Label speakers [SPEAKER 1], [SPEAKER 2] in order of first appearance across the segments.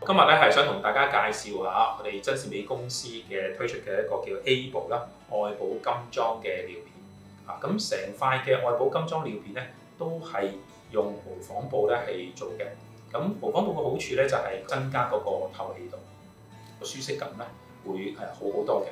[SPEAKER 1] 今日咧係想同大家介紹下我哋真善美公司嘅推出嘅一個叫 ABLE 啦外保金裝嘅尿片啊，咁成塊嘅外保金裝尿片咧都係用無紡布咧係做嘅。咁無紡布嘅好處咧就係增加嗰個透氣度，個舒適感咧會好好多嘅。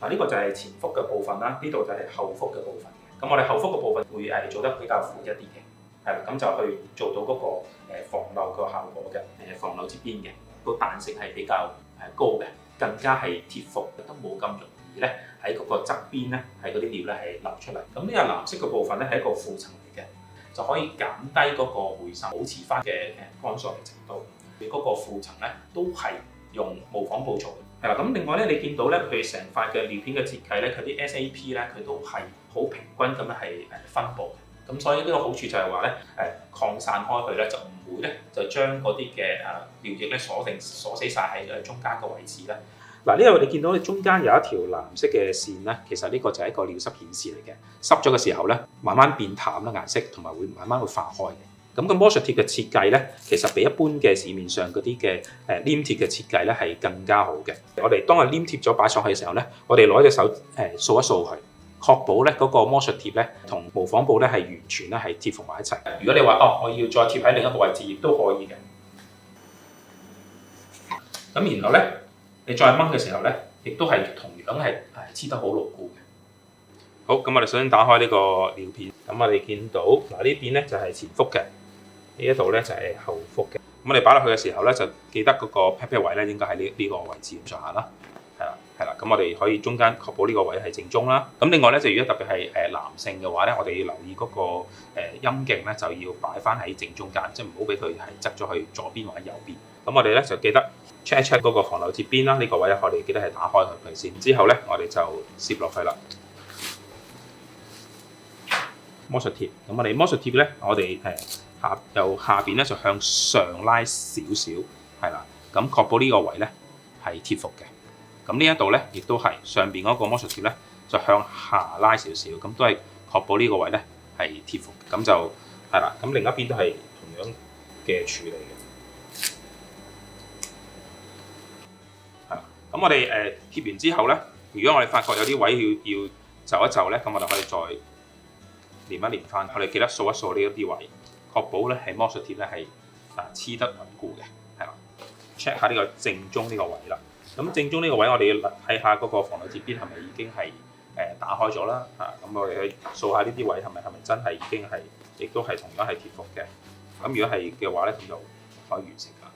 [SPEAKER 1] 嗱，呢個就係前腹嘅部分啦，呢度就係後腹嘅部分嘅。咁我哋後腹嘅部分會做得比較闊一啲嘅，係啦，咁就去做到嗰個防漏嘅效果嘅，防漏接邊嘅。個彈性係比較高嘅，更加係貼服，都冇咁容易咧喺嗰個側邊咧係嗰啲尿咧係流出嚟。咁呢個藍色嘅部分咧係一個負層嚟嘅，就可以減低嗰個回滲，保持翻嘅乾燥嘅程度。你嗰個負層咧都係用無紡布做嘅，係啦。咁另外咧，你見到咧，譬如成塊嘅尿片嘅設計咧，佢啲 SAP 咧佢都係好平均咁樣係分佈。咁所以呢個好處就係話咧，擴散開去咧，就唔會咧就將嗰啲嘅尿液咧鎖死晒喺中間個位置咧。嗱，呢度你見到你中間有一條藍色嘅線咧，其實呢個就係一個尿濕顯示嚟嘅。濕咗嘅時候咧，慢慢變淡啦顏色，同埋會慢慢會化開嘅。咁個魔術貼嘅設計咧，其實比一般嘅市面上嗰啲嘅黏貼嘅設計咧係更加好嘅。我哋當係黏貼咗擺上去嘅時候咧，我哋攞隻手掃一掃佢。確保咧嗰個魔術貼咧同無紡布咧係完全咧係貼服埋一齊。如果你話我要再貼喺另一個位置，亦都可以嘅。咁然後咧，你再掹嘅時候咧，亦都係同樣係黐得好牢固嘅。好，咁我哋首先打開呢個尿片，咁我哋見到嗱呢邊咧就係前腹嘅，呢一度咧就係後腹嘅。咁我哋擺落去嘅時候咧，就記得嗰個 pat pat 位咧應該喺呢個位置咁上下啦。係啦，咁我哋可以中間確保呢個位係正中啦。咁另外咧，就如果特別係男性嘅話咧，我哋要留意嗰個陰莖咧，就要擺翻喺正中間，即係唔好俾佢係側咗去左邊或者右邊。咁我哋咧就記得 check 一 check 嗰個防漏接邊啦。呢個位咧，我哋記得係打開佢先。之後咧，我哋就攝落去啦。魔術貼，咁我哋魔術貼咧，我哋由下邊咧就向上拉少少，係啦，咁確保呢個位咧係貼服嘅。咁呢一度咧，亦都係上邊嗰個魔術貼咧，就向下拉少少，咁都係確保呢個位咧係貼服。咁就係啦。咁另一邊都係同樣嘅處理嘅。係啦。咁我哋貼完之後咧，如果我哋發覺有啲位要就一就咧，咁我哋可以再連一連翻。我哋記得掃一掃呢一啲位，確保咧係魔術貼咧係黐得穩固嘅。係啦 ，check 下呢個正中呢個位啦。咁正中呢個位，我哋要睇下嗰個防漏接邊係咪已經係打開咗啦。咁我哋去掃下呢啲位係咪真係已經係，亦都係同樣係貼服嘅。咁如果係嘅話咧，咁就可以完成啦。